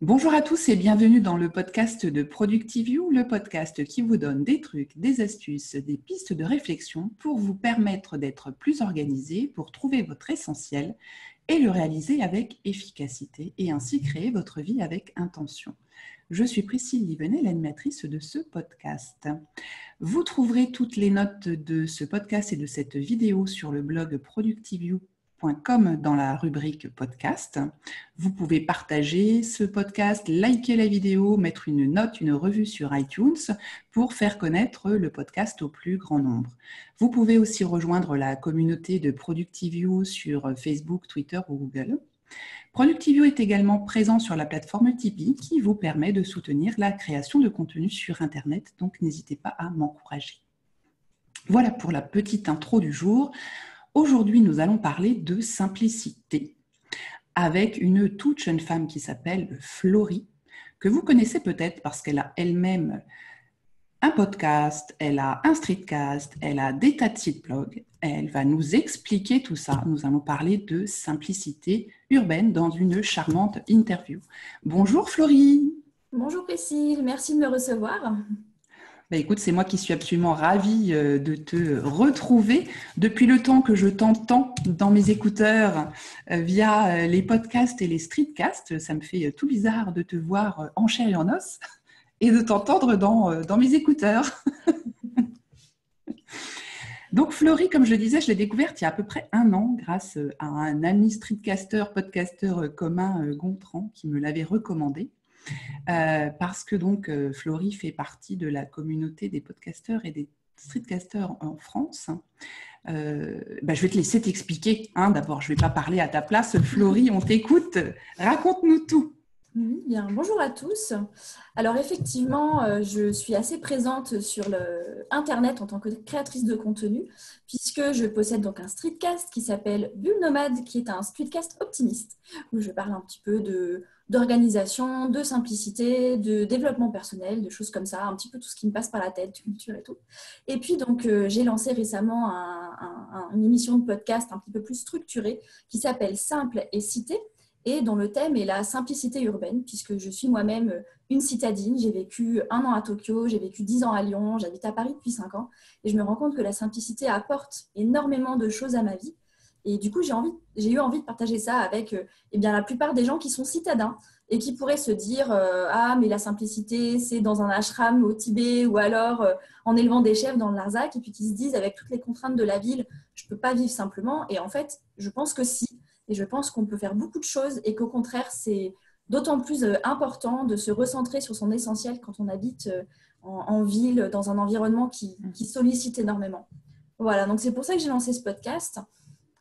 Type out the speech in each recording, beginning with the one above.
Bonjour à tous et bienvenue dans le podcast de Productiview, le podcast qui vous donne des trucs, des astuces, des pistes de réflexion pour vous permettre d'être plus organisé, pour trouver votre essentiel et le réaliser avec efficacité et ainsi créer votre vie avec intention. Je suis Priscille Livenet, l'animatrice de ce podcast. Vous trouverez toutes les notes de ce podcast et de cette vidéo sur le blog productiview.com dans la rubrique podcast. Vous pouvez partager ce podcast, liker la vidéo, mettre une note, une revue sur iTunes pour faire connaître le podcast au plus grand nombre. Vous pouvez aussi rejoindre la communauté de Productiview sur Facebook, Twitter ou Google. Productiview est également présent sur la plateforme Tipeee qui vous permet de soutenir la création de contenu sur Internet, donc n'hésitez pas à m'encourager. Voilà pour la petite intro du jour. Aujourd'hui, nous allons parler de simplicité avec une toute jeune femme qui s'appelle Florie, que vous connaissez peut-être parce qu'elle a elle-même un podcast, elle a un streetcast, elle a des tas de sites blog. Elle va nous expliquer tout ça. Nous allons parler de simplicité urbaine dans une charmante interview. Bonjour Florie. Bonjour Priscille, merci de me recevoir. Écoute, c'est moi qui suis absolument ravie de te retrouver. Depuis le temps que je t'entends dans mes écouteurs via les podcasts et les streetcasts, ça me fait tout bizarre de te voir en chair et en os et de t'entendre dans mes écouteurs. Donc Florie, comme je le disais, je l'ai découverte il y a à peu près 1 an grâce à un ami streetcaster, podcaster commun, Gontran, qui me l'avait recommandé. Parce que donc Florie fait partie de la communauté des podcasteurs et des streetcasters en France. Je vais te laisser t'expliquer. D'abord, je ne vais pas parler à ta place. Florie, on t'écoute. Raconte-nous tout. Bien, bonjour à tous. Alors effectivement, je suis assez présente sur Internet en tant que créatrice de contenu puisque je possède donc un streetcast qui s'appelle Bulle Nomade, qui est un streetcast optimiste où je parle un petit peu d'organisation, de simplicité, de développement personnel, de choses comme ça, un petit peu tout ce qui me passe par la tête, culture et tout. Et puis donc j'ai lancé récemment une émission de podcast un petit peu plus structurée qui s'appelle Simple et Cité, et dont le thème est la simplicité urbaine, puisque je suis moi-même une citadine. J'ai vécu 1 an à Tokyo, j'ai vécu 10 ans à Lyon, j'habite à Paris depuis 5 ans, et je me rends compte que la simplicité apporte énormément de choses à ma vie. Et du coup, j'ai eu envie de partager ça avec la plupart des gens qui sont citadins et qui pourraient se dire ah, mais la simplicité, c'est dans un ashram au Tibet ou alors en élevant des chèvres dans le Larzac, et puis qui se disent avec toutes les contraintes de la ville, je ne peux pas vivre simplement. Et en fait, je pense que si. Et je pense qu'on peut faire beaucoup de choses et qu'au contraire, c'est d'autant plus important de se recentrer sur son essentiel quand on habite en ville, dans un environnement qui sollicite énormément. Voilà, donc c'est pour ça que j'ai lancé ce podcast.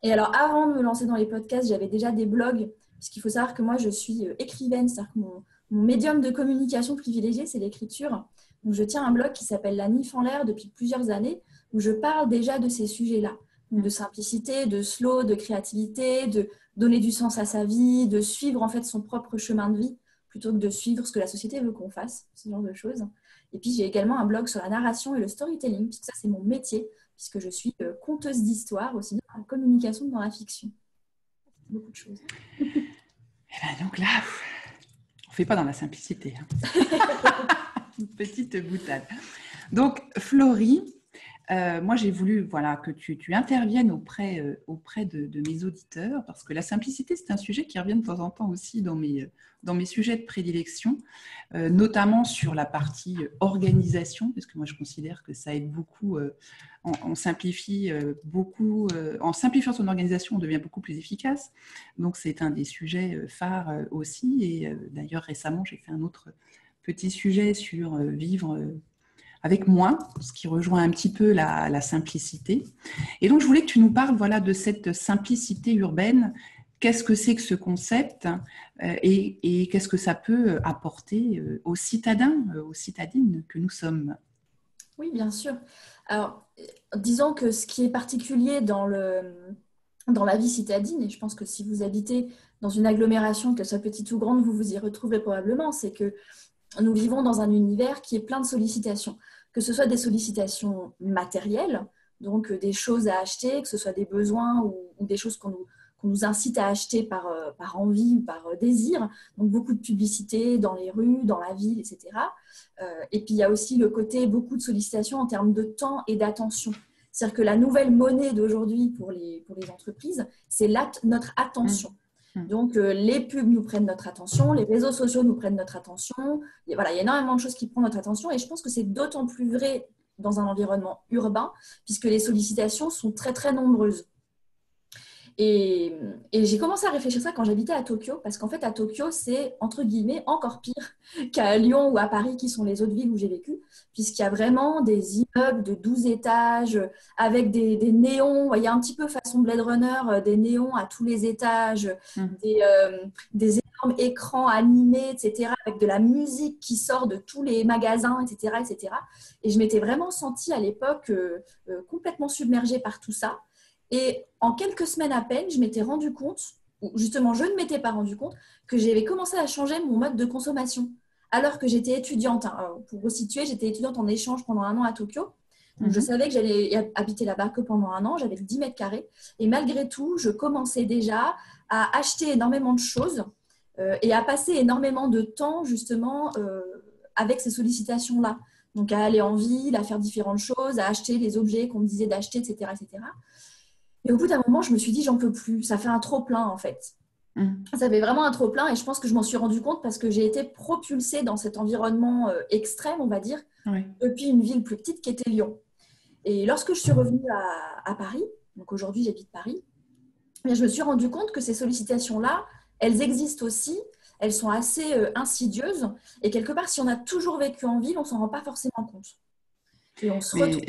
Et alors, avant de me lancer dans les podcasts, j'avais déjà des blogs, puisqu'il faut savoir que moi, je suis écrivaine, c'est-à-dire que mon médium de communication privilégié, c'est l'écriture. Donc, je tiens un blog qui s'appelle La Nif en l'air depuis plusieurs années, où je parle déjà de ces sujets-là. De simplicité, de slow, de créativité, de donner du sens à sa vie, de suivre en fait son propre chemin de vie plutôt que de suivre ce que la société veut qu'on fasse, ce genre de choses. Et puis j'ai également un blog sur la narration et le storytelling, puisque ça c'est mon métier, puisque je suis conteuse d'histoire aussi dans la communication dans la fiction. Beaucoup de choses. Donc là, on ne fait pas dans la simplicité. Une petite boutade. Donc Florie, moi, j'ai voulu que tu interviennes auprès de mes auditeurs parce que la simplicité, c'est un sujet qui revient de temps en temps aussi dans mes sujets de prédilection, notamment sur la partie organisation, parce que moi, je considère que ça aide beaucoup. On simplifie beaucoup. En simplifiant son organisation, on devient beaucoup plus efficace. Donc, c'est un des sujets phares aussi. Et d'ailleurs, récemment, j'ai fait un autre petit sujet sur vivre avec moins, ce qui rejoint un petit peu la simplicité. Et donc, je voulais que tu nous parles de cette simplicité urbaine. Qu'est-ce que c'est que ce concept et qu'est-ce que ça peut apporter aux citadins, aux citadines que nous sommes? Oui, bien sûr. Alors, disons que ce qui est particulier dans la vie citadine, et je pense que si vous habitez dans une agglomération, qu'elle soit petite ou grande, vous vous y retrouverez probablement, c'est que nous vivons dans un univers qui est plein de sollicitations, que ce soit des sollicitations matérielles, donc des choses à acheter, que ce soit des besoins ou des choses qu'on qu'on nous incite à acheter par envie ou par désir. Donc, beaucoup de publicité dans les rues, dans la ville, etc. Et puis, il y a aussi le côté beaucoup de sollicitations en termes de temps et d'attention. C'est-à-dire que la nouvelle monnaie d'aujourd'hui pour les entreprises, c'est notre attention. Donc, les pubs nous prennent notre attention, les réseaux sociaux nous prennent notre attention. Et voilà, il y a énormément de choses qui prennent notre attention. Et je pense que c'est d'autant plus vrai dans un environnement urbain, puisque les sollicitations sont très, très nombreuses. Et j'ai commencé à réfléchir à ça quand j'habitais à Tokyo, parce qu'en fait, à Tokyo, c'est, entre guillemets, encore pire qu'à Lyon ou à Paris, qui sont les autres villes où j'ai vécu, puisqu'il y a vraiment des immeubles de 12 étages avec des néons, vous voyez, un petit peu façon Blade Runner, des néons à tous les étages, des énormes écrans animés, etc., avec de la musique qui sort de tous les magasins, etc., etc. Et je m'étais vraiment sentie à l'époque complètement submergée par tout ça. Et en quelques semaines à peine, je m'étais rendu compte, ou justement je ne m'étais pas rendu compte, que j'avais commencé à changer mon mode de consommation. Alors que j'étais étudiante, pour resituer, j'étais étudiante en échange pendant 1 an à Tokyo. Donc je savais que j'allais habiter là-bas que pendant 1 an, j'avais 10 mètres carrés. Et malgré tout, je commençais déjà à acheter énormément de choses et à passer énormément de temps justement avec ces sollicitations-là. Donc à aller en ville, à faire différentes choses, à acheter les objets qu'on me disait d'acheter, etc., etc. Et au bout d'un moment, je me suis dit, j'en peux plus. Ça fait un trop-plein, en fait. Ça fait vraiment un trop-plein et je pense que je m'en suis rendu compte parce que j'ai été propulsée dans cet environnement extrême, on va dire, depuis une ville plus petite qui était Lyon. Et lorsque je suis revenue à Paris, donc aujourd'hui j'habite Paris, mais je me suis rendu compte que ces sollicitations-là, elles existent aussi, elles sont assez insidieuses et quelque part, si on a toujours vécu en ville, on ne s'en rend pas forcément compte. Et on se retrouve...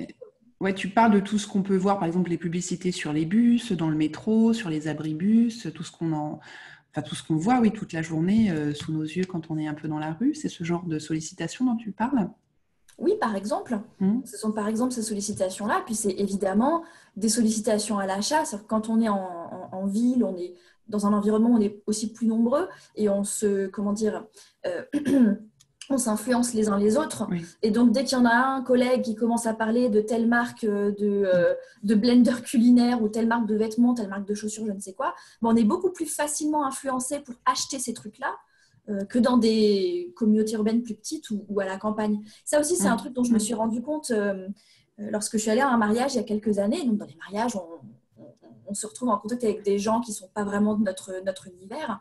Ouais, tu parles de tout ce qu'on peut voir, par exemple les publicités sur les bus, dans le métro, sur les abribus, tout ce qu'on voit, oui, toute la journée sous nos yeux quand on est un peu dans la rue. C'est ce genre de sollicitation dont tu parles? Oui, par exemple. Ce sont par exemple ces sollicitations-là. Puis c'est évidemment des sollicitations à l'achat. Quand on est en ville, on est dans un environnement où on est aussi plus nombreux et on se, comment dire, on s'influence les uns les autres. Oui. Et donc, dès qu'il y en a un collègue qui commence à parler de telle marque de blender culinaire ou telle marque de vêtements, telle marque de chaussures, je ne sais quoi, on est beaucoup plus facilement influencé pour acheter ces trucs-là que dans des communautés urbaines plus petites ou à la campagne. Ça aussi, c'est un truc dont je me suis rendu compte lorsque je suis allée à un mariage il y a quelques années. Donc, dans les mariages, on se retrouve en contact avec des gens qui ne sont pas vraiment de notre univers.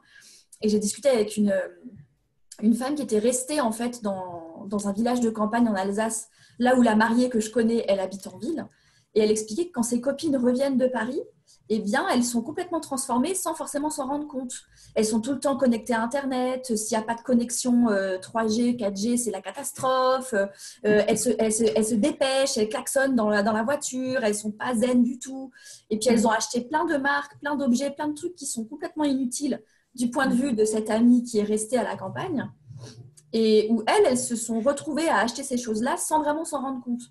Et j'ai discuté avec une femme qui était restée en fait dans un village de campagne en Alsace, là où la mariée que je connais, elle habite en ville. Et elle expliquait que quand ses copines reviennent de Paris, eh bien, elles sont complètement transformées sans forcément s'en rendre compte. Elles sont tout le temps connectées à Internet. S'il n'y a pas de connexion 3G, 4G, c'est la catastrophe. Elles se dépêchent, elles klaxonnent dans la voiture. Elles ne sont pas zen du tout. Et puis, elles ont acheté plein de marques, plein d'objets, plein de trucs qui sont complètement inutiles du point de vue de cette amie qui est restée à la campagne et où elles se sont retrouvées à acheter ces choses-là sans vraiment s'en rendre compte.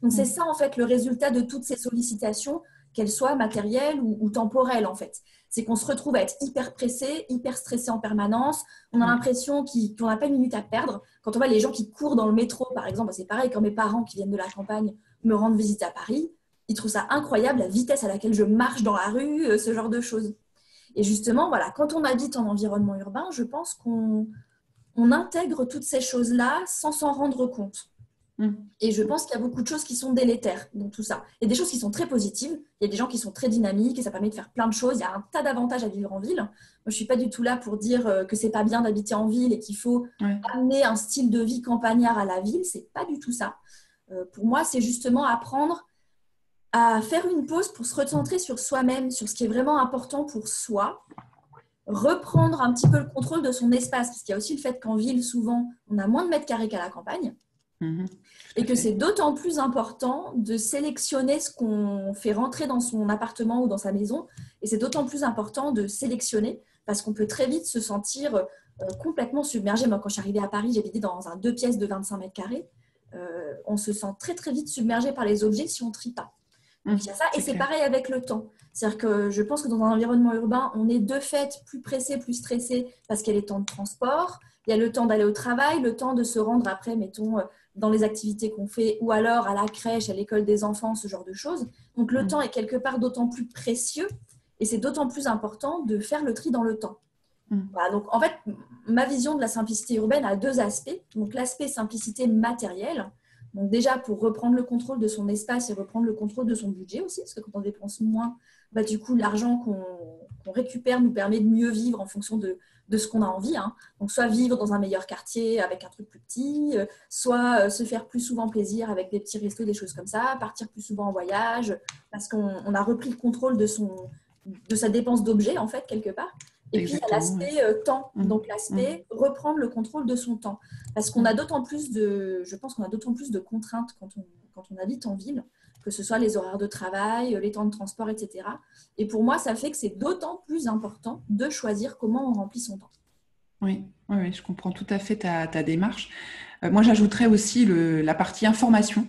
Donc, c'est ça, en fait, le résultat de toutes ces sollicitations, qu'elles soient matérielles ou temporelles, en fait. C'est qu'on se retrouve à être hyper pressé, hyper stressé en permanence. On a l'impression qu'on n'a pas une minute à perdre. Quand on voit les gens qui courent dans le métro, par exemple, c'est pareil, quand mes parents qui viennent de la campagne me rendent visite à Paris, ils trouvent ça incroyable, la vitesse à laquelle je marche dans la rue, ce genre de choses. Et justement, voilà, quand on habite en environnement urbain, je pense qu'on intègre toutes ces choses-là sans s'en rendre compte. Et je pense qu'il y a beaucoup de choses qui sont délétères dans tout ça. Il y a des choses qui sont très positives, il y a des gens qui sont très dynamiques et ça permet de faire plein de choses. Il y a un tas d'avantages à vivre en ville. Moi, je ne suis pas du tout là pour dire que ce n'est pas bien d'habiter en ville et qu'il faut amener un style de vie campagnard à la ville. Ce n'est pas du tout ça. Pour moi, c'est justement apprendre à faire une pause pour se recentrer sur soi-même, sur ce qui est vraiment important pour soi, reprendre un petit peu le contrôle de son espace, parce qu'il y a aussi le fait qu'en ville, souvent, on a moins de mètres carrés qu'à la campagne, et que c'est d'autant plus important de sélectionner ce qu'on fait rentrer dans son appartement ou dans sa maison, et c'est d'autant plus important de sélectionner, parce qu'on peut très vite se sentir complètement submergé. Moi, quand je suis arrivée à Paris, j'habitais dans un 2 pièces de 25 mètres carrés, on se sent très très vite submergé par les objets si on ne trie pas. Donc, il y a ça, et c'est pareil avec le temps. C'est-à-dire que je pense que dans un environnement urbain, on est de fait plus pressé, plus stressé parce qu'il y a les temps de transport, il y a le temps d'aller au travail, le temps de se rendre après, mettons, dans les activités qu'on fait, ou alors à la crèche, à l'école des enfants, ce genre de choses. Donc, le temps est quelque part d'autant plus précieux. Et c'est d'autant plus important de faire le tri dans le temps. Voilà, donc en fait, ma vision de la simplicité urbaine a 2 aspects. Donc l'aspect simplicité matérielle, donc déjà pour reprendre le contrôle de son espace et reprendre le contrôle de son budget aussi, parce que quand on dépense moins, du coup l'argent qu'on récupère nous permet de mieux vivre en fonction de ce qu'on a envie. Hein. Donc soit vivre dans un meilleur quartier avec un truc plus petit, soit se faire plus souvent plaisir avec des petits restos, des choses comme ça, partir plus souvent en voyage, parce qu'on a repris le contrôle de sa dépense d'objets en fait quelque part. Et puis, il y a l'aspect temps. Donc, l'aspect reprendre le contrôle de son temps. Parce qu'on a d'autant plus je pense qu'on a d'autant plus de contraintes quand on habite en ville, que ce soit les horaires de travail, les temps de transport, etc. Et pour moi, ça fait que c'est d'autant plus important de choisir comment on remplit son temps. Oui, je comprends tout à fait ta démarche. Moi, j'ajouterais aussi la partie information.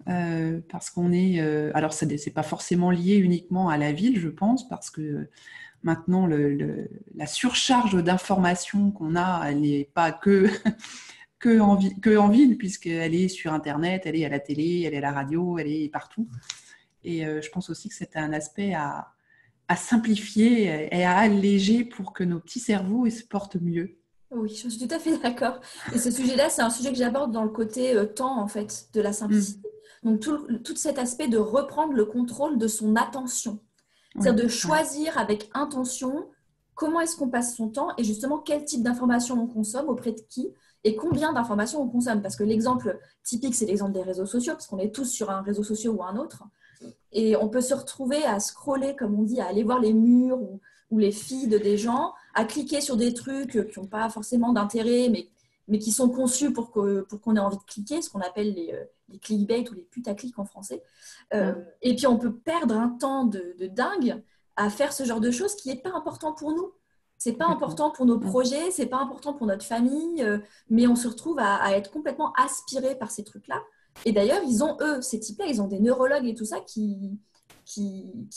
Parce qu'on est... alors, c'est pas forcément lié uniquement à la ville, je pense, parce que maintenant, la surcharge d'informations qu'on a, elle n'est pas que en ville, puisqu'elle est sur Internet, elle est à la télé, elle est à la radio, elle est partout. Et je pense aussi que c'est un aspect à simplifier et à alléger pour que nos petits cerveaux se portent mieux. Oui, je suis tout à fait d'accord. Et ce sujet-là, c'est un sujet que j'aborde dans le côté temps, en fait, de la simplicité. Donc, tout cet aspect de reprendre le contrôle de son attention. C'est-à-dire de choisir avec intention comment est-ce qu'on passe son temps et justement quel type d'informations on consomme, auprès de qui et combien d'informations on consomme. Parce que l'exemple typique, c'est l'exemple des réseaux sociaux, parce qu'on est tous sur un réseau social ou un autre. Et on peut se retrouver à scroller, comme on dit, à aller voir les murs ou les feeds des gens, à cliquer sur des trucs qui n'ont pas forcément d'intérêt, mais qui sont conçus pour qu'on ait envie de cliquer, ce qu'on appelle les clickbait ou les putaclics en français. Et puis, on peut perdre un temps de dingue à faire ce genre de choses qui n'est pas important pour nous. Ce n'est pas important pour nos projets, ce n'est pas important pour notre famille, mais on se retrouve à être complètement aspiré par ces trucs-là. Et d'ailleurs, ces types-là, ils ont des neurologues et tout ça qui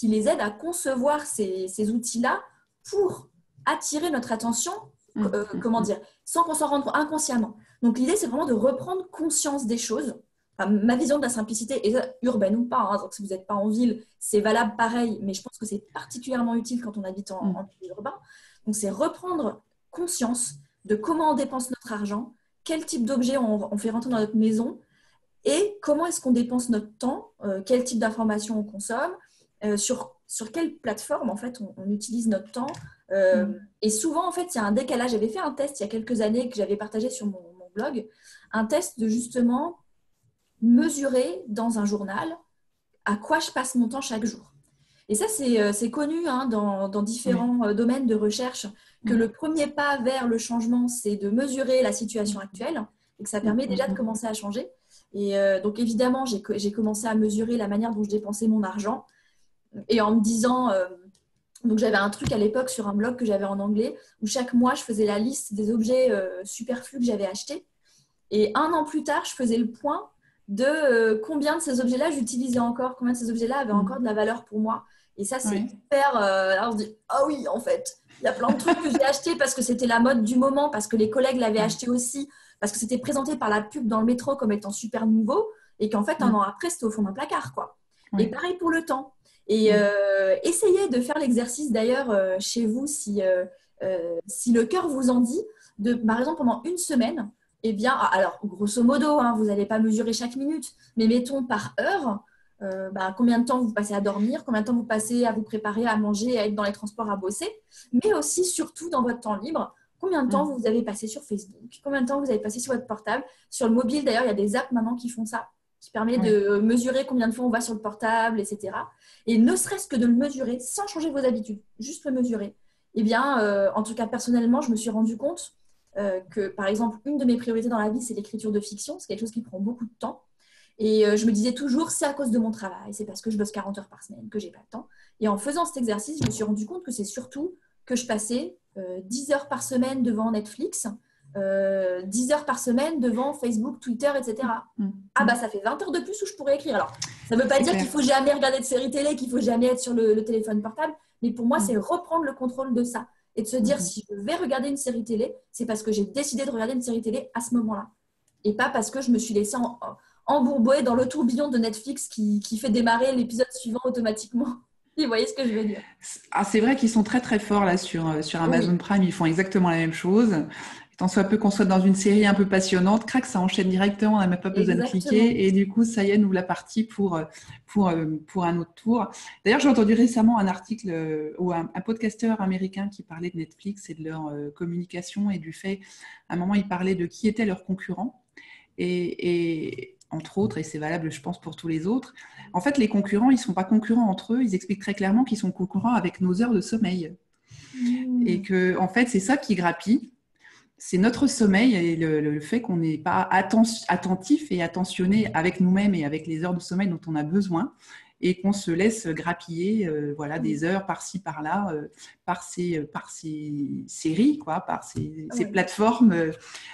les aident à concevoir ces outils-là pour attirer notre attention, sans qu'on s'en rende compte, inconsciemment. Donc, l'idée, c'est vraiment de reprendre conscience des choses. Enfin, ma vision de la simplicité, et urbaine ou pas, hein, donc si vous n'êtes pas en ville, c'est valable pareil, mais je pense que c'est particulièrement utile quand on habite en milieu urbain. Donc, c'est reprendre conscience de comment on dépense notre argent, quel type d'objet on fait rentrer dans notre maison, et comment est-ce qu'on dépense notre temps, quel type d'informations on consomme, sur quelle plateforme en fait on utilise notre temps. Et souvent, en fait, il y a un décalage. J'avais fait un test il y a quelques années que j'avais partagé sur mon blog, un test de justement mesurer dans un journal à quoi je passe mon temps chaque jour. Et ça, c'est connu hein, dans différents domaines de recherche, que le premier pas vers le changement, c'est de mesurer la situation actuelle et que ça permet déjà de commencer à changer. Et donc, évidemment, j'ai commencé à mesurer la manière dont je dépensais mon argent et en me disant... donc, j'avais un truc à l'époque sur un blog que j'avais en anglais où chaque mois, je faisais la liste des objets superflus que j'avais achetés. Et 1 an plus tard, je faisais le point de combien de ces objets-là j'utilisais encore, combien de ces objets-là avaient encore de la valeur pour moi. Et ça, c'est hyper... alors, on se dit, ah oui, en fait, il y a plein de trucs que j'ai achetés parce que c'était la mode du moment, parce que les collègues l'avaient acheté aussi, parce que c'était présenté par la pub dans le métro comme étant super nouveau, et qu'en fait, 1 an après, c'était au fond d'un placard, quoi. Et pareil pour le temps. Et essayez de faire l'exercice, d'ailleurs, chez vous, si le cœur vous en dit, par exemple, pendant 1 semaine, eh bien, alors, grosso modo, hein, vous n'allez pas mesurer chaque minute, mais mettons par heure, combien de temps vous passez à dormir, combien de temps vous passez à vous préparer, à manger, à être dans les transports, à bosser, mais aussi, surtout, dans votre temps libre, combien de temps vous avez passé sur Facebook, combien de temps vous avez passé sur votre portable. Sur le mobile, d'ailleurs, il y a des apps maintenant qui font ça, qui permet de mesurer combien de fois on va sur le portable, etc. Et ne serait-ce que de le mesurer, sans changer vos habitudes, juste le mesurer. Eh bien, en tout cas, personnellement, je me suis rendu compte que, par exemple, une de mes priorités dans la vie, c'est l'écriture de fiction. C'est quelque chose qui prend beaucoup de temps. Et je me disais toujours, c'est à cause de mon travail, c'est parce que je bosse 40 heures par semaine que j'ai pas le temps. Et en faisant cet exercice, je me suis rendu compte que c'est surtout que je passais 10 heures par semaine devant Netflix, 10 heures par semaine devant Facebook, Twitter, etc. Ça fait 20 heures de plus où je pourrais écrire. Alors, ça ne veut pas dire qu'il faut jamais regarder de séries télé, qu'il faut jamais être sur le téléphone portable, mais pour moi, c'est reprendre le contrôle de ça. Et de se dire, si je vais regarder une série télé, c'est parce que j'ai décidé de regarder une série télé à ce moment-là. Et pas parce que je me suis laissée embourber dans le tourbillon de Netflix qui fait démarrer l'épisode suivant automatiquement. Vous voyez ce que je veux dire? Ah, c'est vrai qu'ils sont très très forts là sur Oui, Amazon Prime, ils font exactement la même chose. Tant soit peu qu'on soit dans une série un peu passionnante, crac, ça enchaîne directement, on n'a même pas besoin de exactement. cliquer. Et du coup, ça y est, nous la partie pour un autre tour. D'ailleurs, j'ai entendu récemment un article ou un podcasteur américain qui parlait de Netflix et de leur communication et du fait, à un moment, il parlait de qui étaient leurs concurrents. Et entre autres, et c'est valable, je pense, pour tous les autres, en fait, les concurrents, ils ne sont pas concurrents entre eux, ils expliquent très clairement qu'ils sont concurrents avec nos heures de sommeil. Et Mmh. que, en fait, c'est ça qui grappille, c'est notre sommeil et le fait qu'on n'est pas attentif et attentionné avec nous-mêmes et avec les heures de sommeil dont on a besoin et qu'on se laisse grappiller voilà, des heures par-ci, par-là, par ces séries, quoi, par ces Ouais. plateformes de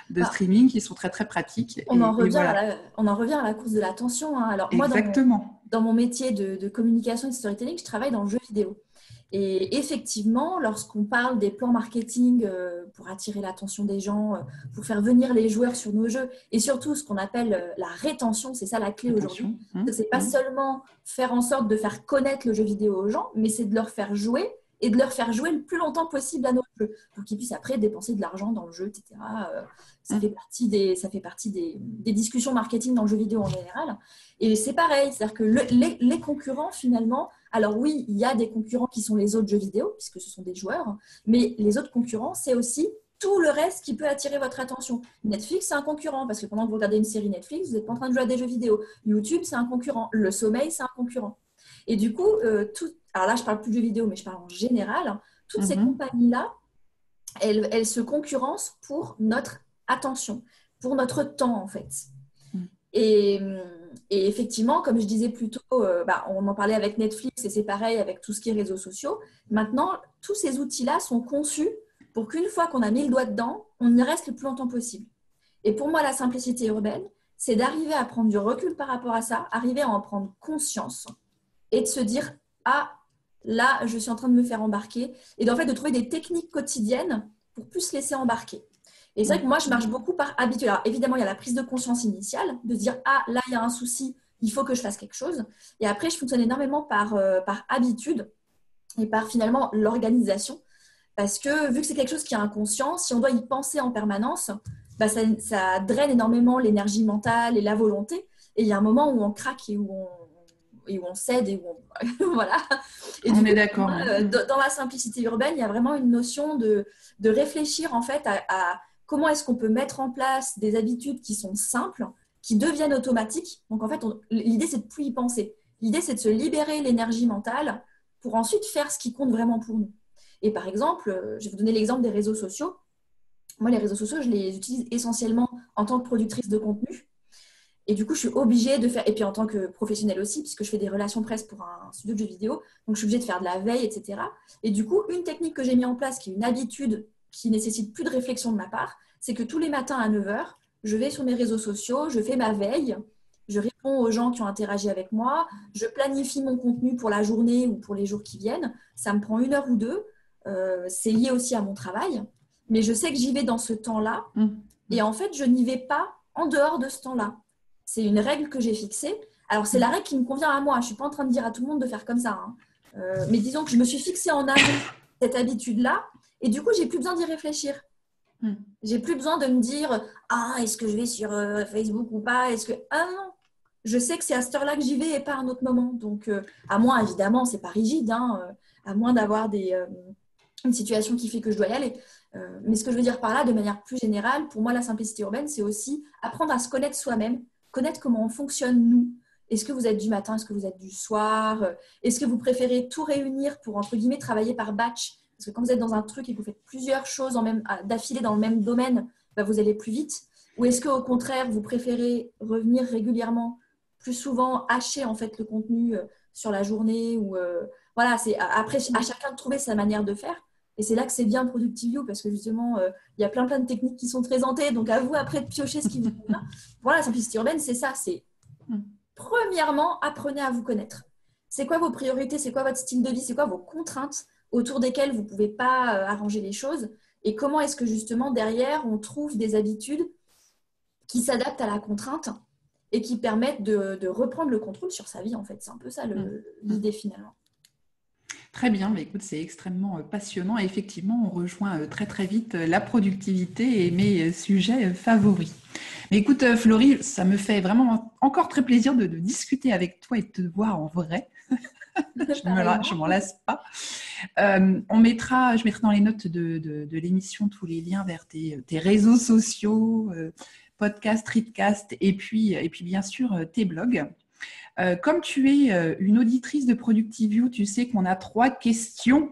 Bah, streaming qui sont très, très pratiques. Et voilà, on en revient à la course de l'attention, hein. Alors, moi, exactement. dans mon métier de communication et de storytelling, je travaille dans le jeu vidéo. Et effectivement, lorsqu'on parle des plans marketing pour attirer l'attention des gens, pour faire venir les joueurs sur nos jeux, et surtout ce qu'on appelle la rétention, c'est ça la clé aujourd'hui. Attention. C'est pas seulement faire en sorte de faire connaître le jeu vidéo aux gens, mais c'est de leur faire jouer et de leur faire jouer le plus longtemps possible à nos jeux, pour qu'ils puissent après dépenser de l'argent dans le jeu, etc. Ça fait partie des discussions marketing dans le jeu vidéo en général. Et c'est pareil, c'est-à-dire que les concurrents, finalement, alors oui, il y a des concurrents qui sont les autres jeux vidéo, puisque ce sont des joueurs, mais les autres concurrents, c'est aussi tout le reste qui peut attirer votre attention. Netflix, c'est un concurrent, parce que pendant que vous regardez une série Netflix, vous n'êtes pas en train de jouer à des jeux vidéo. YouTube, c'est un concurrent. Le sommeil, c'est un concurrent. Et du coup, alors là, je ne parle plus de jeux vidéo, mais je parle en général, toutes ces Mhm. compagnies-là, elles se concurrencent pour notre attention, pour notre temps, en fait. Mhm. Et, et effectivement, comme je disais plus tôt, on en parlait avec Netflix et c'est pareil avec tout ce qui est réseaux sociaux. Maintenant, tous ces outils-là sont conçus pour qu'une fois qu'on a mis le doigt dedans, on y reste le plus longtemps possible. Et pour moi, la simplicité urbaine, c'est d'arriver à prendre du recul par rapport à ça, arriver à en prendre conscience et de se dire, ah, là, je suis en train de me faire embarquer. Et d'en fait, de trouver des techniques quotidiennes pour plus se laisser embarquer. Et c'est vrai que moi, je marche beaucoup par habitude. Alors, évidemment, il y a la prise de conscience initiale, de se dire, ah, là, il y a un souci, il faut que je fasse quelque chose. Et après, je fonctionne énormément par habitude et par finalement l'organisation. Parce que vu que c'est quelque chose qui est inconscient, si on doit y penser en permanence, ça draine énormément l'énergie mentale et la volonté. Et il y a un moment où on craque et où on cède et où on... voilà. Et du On coup, est pour d'accord. moi, dans la simplicité urbaine, il y a vraiment une notion de réfléchir en fait à comment est-ce qu'on peut mettre en place des habitudes qui sont simples, qui deviennent automatiques. Donc en fait, l'idée, c'est de plus y penser. L'idée, c'est de se libérer l'énergie mentale pour ensuite faire ce qui compte vraiment pour nous. Et par exemple, je vais vous donner l'exemple des réseaux sociaux. Moi, les réseaux sociaux, je les utilise essentiellement en tant que productrice de contenu. Et du coup, je suis obligée de faire, et puis en tant que professionnelle aussi, puisque je fais des relations presse pour un studio de jeux vidéo, donc je suis obligée de faire de la veille, etc. Et du coup, une technique que j'ai mis en place, qui est une habitude qui nécessite plus de réflexion de ma part, c'est que tous les matins à 9 heures, je vais sur mes réseaux sociaux, je fais ma veille, je réponds aux gens qui ont interagi avec moi, je planifie mon contenu pour la journée ou pour les jours qui viennent. Ça me prend 1 heure ou deux. C'est lié aussi à mon travail, mais je sais que j'y vais dans ce temps-là. Mhm. Et en fait, je n'y vais pas en dehors de ce temps-là. C'est une règle que j'ai fixée. Alors, c'est la règle qui me convient à moi. Je ne suis pas en train de dire à tout le monde de faire comme ça, hein. Mais disons que je me suis fixée en amont cette habitude-là. Et du coup, j'ai plus besoin d'y réfléchir. Mhm. J'ai plus besoin de me dire, ah, est-ce que je vais sur Facebook ou pas? Ah non, je sais que c'est à cette heure-là que j'y vais et pas à un autre moment. Donc, à moins, évidemment, c'est pas rigide, hein, à moins d'avoir une situation qui fait que je dois y aller. Mais ce que je veux dire par là, de manière plus générale, pour moi, la simplicité urbaine, c'est aussi apprendre à se connaître soi-même, connaître comment on fonctionne nous. Est-ce que vous êtes du matin? Est-ce que vous êtes du soir? Est-ce que vous préférez tout réunir pour, entre guillemets, travailler par batch? Parce que quand vous êtes dans un truc et que vous faites plusieurs choses d'affilée dans le même domaine, vous allez plus vite. Ou est-ce qu'au contraire, vous préférez revenir régulièrement, plus souvent, hacher en fait le contenu sur la journée ou, voilà, c'est après à chacun de trouver sa manière de faire. Et c'est là que c'est bien Productive You parce que justement, il y a plein de techniques qui sont présentées. Donc, à vous après de piocher ce qui vous convient. Voilà, la simplicité urbaine, c'est ça. C'est premièrement, apprenez à vous connaître. C'est quoi vos priorités? C'est quoi votre style de vie? C'est quoi vos contraintes autour desquelles vous ne pouvez pas arranger les choses? Et comment est-ce que justement, derrière, on trouve des habitudes qui s'adaptent à la contrainte et qui permettent de reprendre le contrôle sur sa vie, en fait. C'est un peu ça l'idée finalement. Très bien, mais écoute, c'est extrêmement passionnant et effectivement, on rejoint très très vite la productivité et mes sujets favoris. Mais écoute, Florie, ça me fait vraiment encore très plaisir de discuter avec toi et de te voir en vrai. Je m'en lasse pas. Je mettrai dans les notes de l'émission tous les liens vers tes réseaux sociaux, podcast, streetcast et puis bien sûr tes blogs. Comme tu es une auditrice de ProductiveU, tu sais qu'on a 3 questions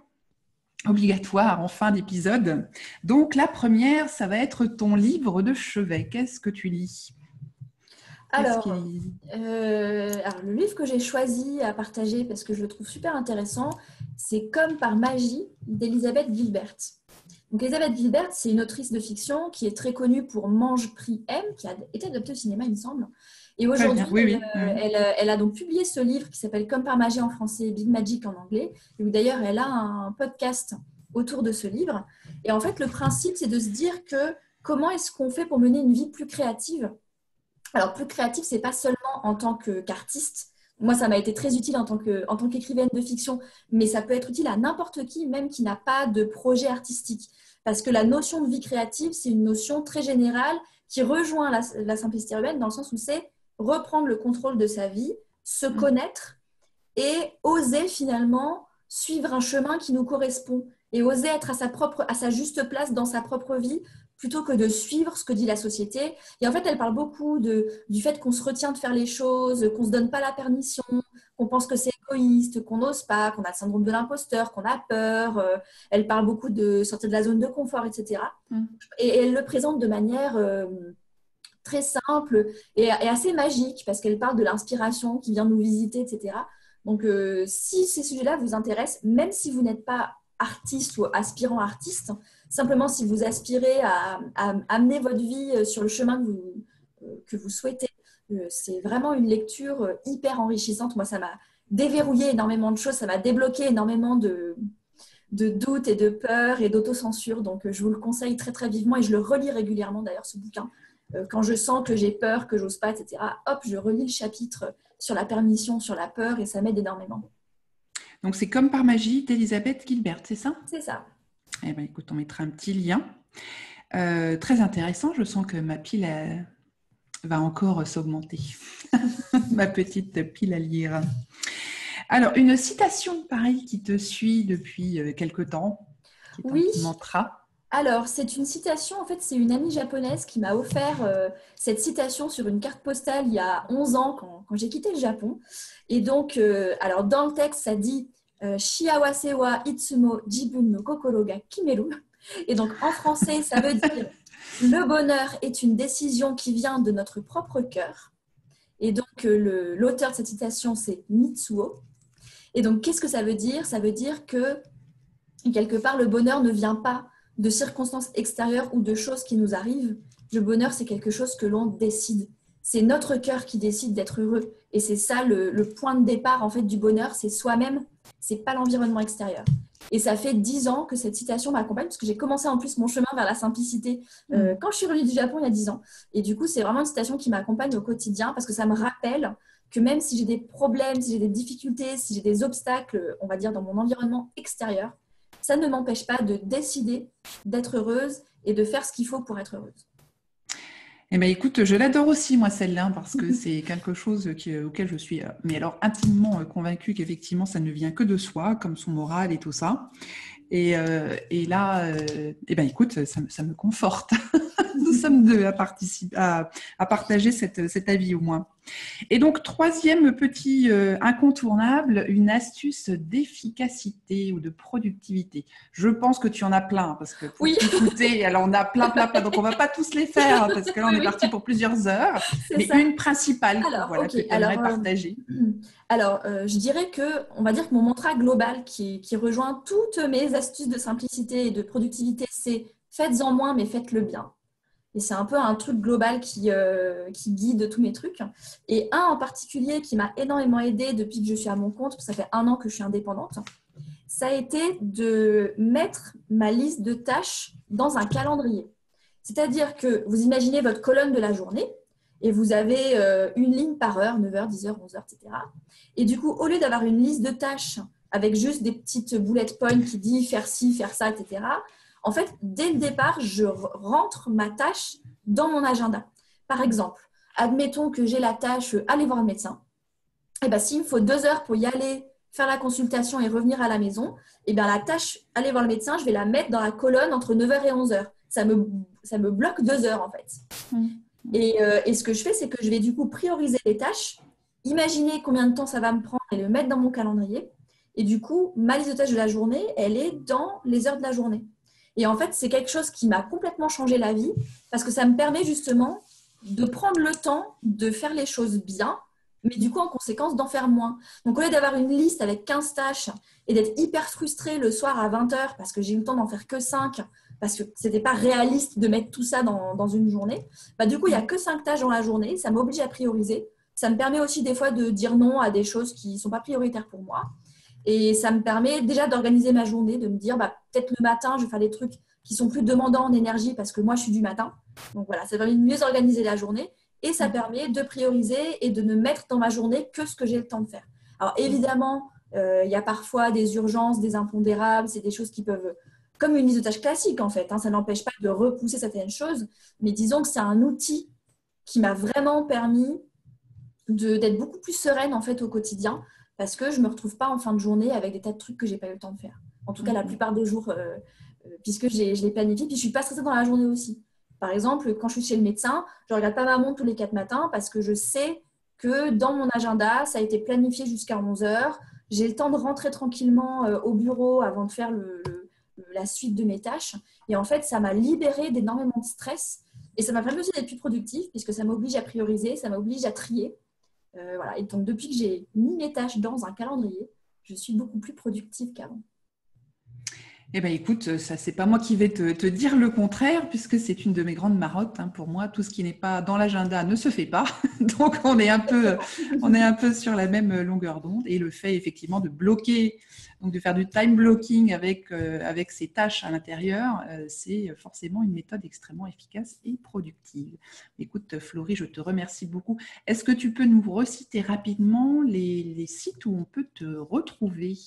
obligatoires en fin d'épisode. Donc, la première, ça va être ton livre de chevet. Qu'est-ce que tu lis ? Alors, le livre que j'ai choisi à partager parce que je le trouve super intéressant, c'est Comme par magie d'Elisabeth Gilbert. Donc, Elisabeth Gilbert, c'est une autrice de fiction qui est très connue pour Mange, Prix, M, qui a été adaptée au cinéma, il me semble. Et aujourd'hui, oui. Elle a donc publié ce livre qui s'appelle Comme par magie en français, Big Magic en anglais. Et où d'ailleurs, elle a un podcast autour de ce livre. Et en fait, le principe, c'est de se dire que comment est-ce qu'on fait pour mener une vie plus créative ? Alors, plus créative, ce n'est pas seulement en tant qu'artiste. Moi, ça m'a été très utile en tant qu'écrivaine de fiction, mais ça peut être utile à n'importe qui, même qui n'a pas de projet artistique. Parce que la notion de vie créative, c'est une notion très générale qui rejoint la simplicité urbaine dans le sens où c'est reprendre le contrôle de sa vie, se connaître et oser finalement suivre un chemin qui nous correspond et oser être à sa juste place dans sa propre vie plutôt que de suivre ce que dit la société. Et en fait, elle parle beaucoup du fait qu'on se retient de faire les choses, qu'on ne se donne pas la permission, qu'on pense que c'est égoïste, qu'on n'ose pas, qu'on a le syndrome de l'imposteur, qu'on a peur. Elle parle beaucoup de sortir de la zone de confort, etc. Et elle le présente de manière très simple et assez magique parce qu'elle parle de l'inspiration qui vient nous visiter, etc. Donc, si ces sujets-là vous intéressent, même si vous n'êtes pas artiste ou aspirant artiste, simplement si vous aspirez à amener votre vie sur le chemin que vous souhaitez, c'est vraiment une lecture hyper enrichissante. Moi, ça m'a déverrouillé énormément de choses, ça m'a débloqué énormément de doutes et de peurs et d'autocensure. Donc, je vous le conseille très, très vivement et je le relis régulièrement d'ailleurs, ce bouquin. Quand je sens que j'ai peur, que j'ose pas, etc., hop, je relis le chapitre sur la permission, sur la peur et ça m'aide énormément. Donc, c'est Comme par magie d'Elisabeth Gilbert, c'est ça ? C'est ça. Eh bien, écoute, on mettra un petit lien. Très intéressant. Je sens que ma pile va encore s'augmenter. Ma petite pile à lire. Alors, une citation, pareil, qui te suit depuis quelque temps, qui est un petit mantra. Alors, c'est une citation, en fait, c'est une amie japonaise qui m'a offert cette citation sur une carte postale il y a 11 ans quand j'ai quitté le Japon. Et donc, alors dans le texte, ça dit Shiawase wa itsumo jibun no kokoro ga kimeru. Et donc, en français, ça veut dire le bonheur est une décision qui vient de notre propre cœur. Et donc, l'auteur de cette citation, c'est Mitsuo. Et donc, qu'est-ce que ça veut dire ? Ça veut dire que, quelque part, le bonheur ne vient pas de circonstances extérieures ou de choses qui nous arrivent. Le bonheur, c'est quelque chose que l'on décide. C'est notre cœur qui décide d'être heureux. Et c'est ça le point de départ en fait, du bonheur, c'est soi-même, c'est pas l'environnement extérieur. Et ça fait 10 ans que cette citation m'accompagne, parce que j'ai commencé en plus mon chemin vers la simplicité quand je suis revenue du Japon il y a 10 ans. Et du coup, c'est vraiment une citation qui m'accompagne au quotidien, parce que ça me rappelle que même si j'ai des problèmes, si j'ai des difficultés, si j'ai des obstacles, on va dire, dans mon environnement extérieur, ça ne m'empêche pas de décider d'être heureuse et de faire ce qu'il faut pour être heureuse. Eh bien, écoute, je l'adore aussi, moi, celle-là, parce que c'est quelque chose auquel je suis, mais alors, intimement convaincue qu'effectivement, ça ne vient que de soi, comme son moral et tout ça. Et là, eh bien, écoute, ça me conforte. Nous sommes deux à partager cet avis au moins. Et donc, troisième petit incontournable, une astuce d'efficacité ou de productivité. Je pense que tu en as plein, parce que pour t'écouter, alors on a plein. Donc, on ne va pas tous les faire, parce que là, on est parti pour plusieurs heures. Mais ça. Une principale que tu aimerais partager. Alors, je dirais on va dire que mon mantra global qui rejoint toutes mes astuces de simplicité et de productivité, c'est faites-en moins, mais faites-le bien. Et c'est un peu un truc global qui guide tous mes trucs. Et un en particulier qui m'a énormément aidée depuis que je suis à mon compte, parce que ça fait 1 an que je suis indépendante, ça a été de mettre ma liste de tâches dans un calendrier. C'est-à-dire que vous imaginez votre colonne de la journée et vous avez une ligne par heure, 9h, 10h, 11h, etc. Et du coup, au lieu d'avoir une liste de tâches avec juste des petites bullet points qui disent faire ci, faire ça, etc. En fait, dès le départ, je rentre ma tâche dans mon agenda. Par exemple, admettons que j'ai la tâche aller voir le médecin. Et ben, s'il me faut 2 heures pour y aller, faire la consultation et revenir à la maison, et bien la tâche aller voir le médecin, je vais la mettre dans la colonne entre 9h et 11h. Ça me bloque 2 heures en fait. Et ce que je fais, c'est que je vais du coup prioriser les tâches, imaginer combien de temps ça va me prendre et le mettre dans mon calendrier. Et du coup, ma liste de tâches de la journée, elle est dans les heures de la journée. Et en fait, c'est quelque chose qui m'a complètement changé la vie parce que ça me permet justement de prendre le temps de faire les choses bien, mais du coup, en conséquence, d'en faire moins. Donc, au lieu d'avoir une liste avec 15 tâches et d'être hyper frustrée le soir à 20h parce que j'ai eu le temps d'en faire que 5, parce que ce n'était pas réaliste de mettre tout ça dans une journée, bah, du coup, il n'y a que 5 tâches dans la journée. Ça m'oblige à prioriser. Ça me permet aussi des fois de dire non à des choses qui ne sont pas prioritaires pour moi. Et ça me permet déjà d'organiser ma journée, de me dire bah, peut-être le matin, je vais faire des trucs qui sont plus demandants en énergie parce que moi, je suis du matin. Donc voilà, ça permet de mieux organiser la journée et ça permet de prioriser et de ne mettre dans ma journée que ce que j'ai le temps de faire. Alors évidemment, il y a parfois des urgences, des impondérables, c'est des choses qui peuvent, comme une liste de tâches classique en fait, hein, ça n'empêche pas de repousser certaines choses, mais disons que c'est un outil qui m'a vraiment permis d'être beaucoup plus sereine en fait au quotidien parce que je ne me retrouve pas en fin de journée avec des tas de trucs que je n'ai pas eu le temps de faire. En tout cas, la plupart des jours, puisque je les planifie, puis je ne suis pas stressée dans la journée aussi. Par exemple, quand je suis chez le médecin, je ne regarde pas ma montre tous les 4 matins parce que je sais que dans mon agenda, ça a été planifié jusqu'à 11h. J'ai le temps de rentrer tranquillement au bureau avant de faire la suite de mes tâches. Et en fait, ça m'a libérée d'énormément de stress. Et ça m'a permis aussi d'être plus productive puisque ça m'oblige à prioriser, ça m'oblige à trier. Voilà. Et donc, depuis que j'ai mis mes tâches dans un calendrier, je suis beaucoup plus productive qu'avant. Eh bien, écoute, ça, c'est pas moi qui vais te dire le contraire, puisque c'est une de mes grandes marottes. Hein. Pour moi, tout ce qui n'est pas dans l'agenda ne se fait pas. Donc, on est un peu sur la même longueur d'onde. Et le fait, effectivement, de bloquer, donc de faire du time blocking avec ces tâches à l'intérieur, c'est forcément une méthode extrêmement efficace et productive. Écoute, Florie, je te remercie beaucoup. Est-ce que tu peux nous reciter rapidement les sites où on peut te retrouver ?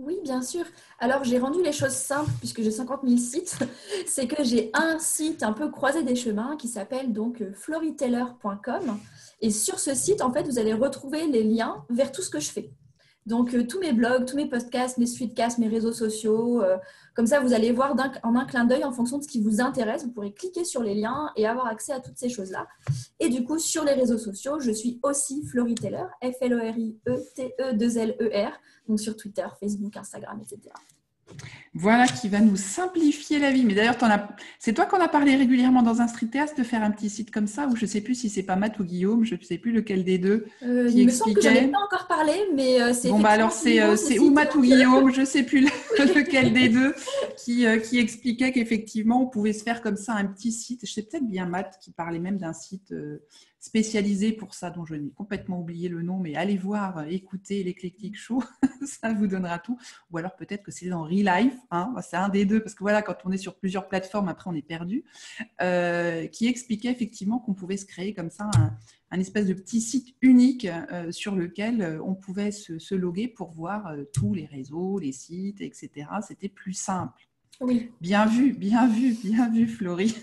Oui, bien sûr. Alors, j'ai rendu les choses simples puisque j'ai 50 000 sites. C'est que j'ai un site un peu croisé des chemins qui s'appelle donc floriteller.com. Et sur ce site, en fait, vous allez retrouver les liens vers tout ce que je fais. Donc, tous mes blogs, tous mes podcasts, mes streetcasts, mes réseaux sociaux. Comme ça, vous allez voir en un clin d'œil en fonction de ce qui vous intéresse. Vous pourrez cliquer sur les liens et avoir accès à toutes ces choses-là. Et du coup, sur les réseaux sociaux, je suis aussi Floriteller, Floriteller, donc sur Twitter, Facebook, Instagram, etc. Voilà qui va nous simplifier la vie. Mais d'ailleurs, c'est toi qu'on a parlé régulièrement dans un streetcast de faire un petit site comme ça, ou je ne sais plus si c'est pas Matt ou Guillaume, je ne sais plus lequel des deux qui il me semble que je n'en ai expliquait. pas encore parlé, mais c'est Bon, bah alors c'est ou Matt ou Guillaume, je ne sais plus lequel des deux, qui expliquait qu'effectivement, on pouvait se faire comme ça un petit site. Je sais peut-être bien Matt qui parlait même d'un site spécialisé pour ça, dont je n'ai complètement oublié le nom, mais allez voir, écoutez l'Eclectic Show, ça vous donnera tout. Ou alors peut-être que c'est dans Relife, hein, c'est un des deux, parce que voilà, quand on est sur plusieurs plateformes, après on est perdu, qui expliquait effectivement qu'on pouvait se créer comme ça un espèce de petit site unique sur lequel on pouvait se loguer pour voir tous les réseaux, les sites, etc. C'était plus simple. Oui. Bien vu, Florie.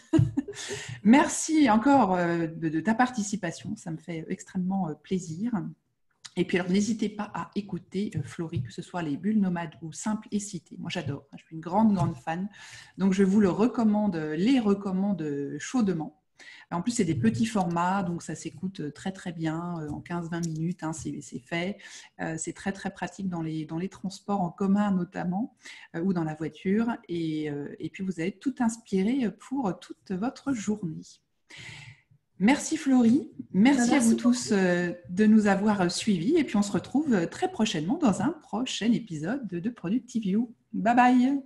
Merci encore de ta participation, ça me fait extrêmement plaisir. Et puis alors, n'hésitez pas à écouter Florie, que ce soit les bulles nomades ou simples et citées. Moi, j'adore, je suis une grande fan. Donc, je vous les recommande chaudement. En plus, c'est des petits formats, donc ça s'écoute très, très bien en 15-20 minutes, hein, c'est fait. C'est très, très pratique dans les transports en commun notamment, ou dans la voiture. Et puis, vous allez tout inspirer pour toute votre journée. Merci Florie, merci à vous tous de nous avoir suivis. Et puis, on se retrouve très prochainement dans un prochain épisode de Productive You. Bye bye.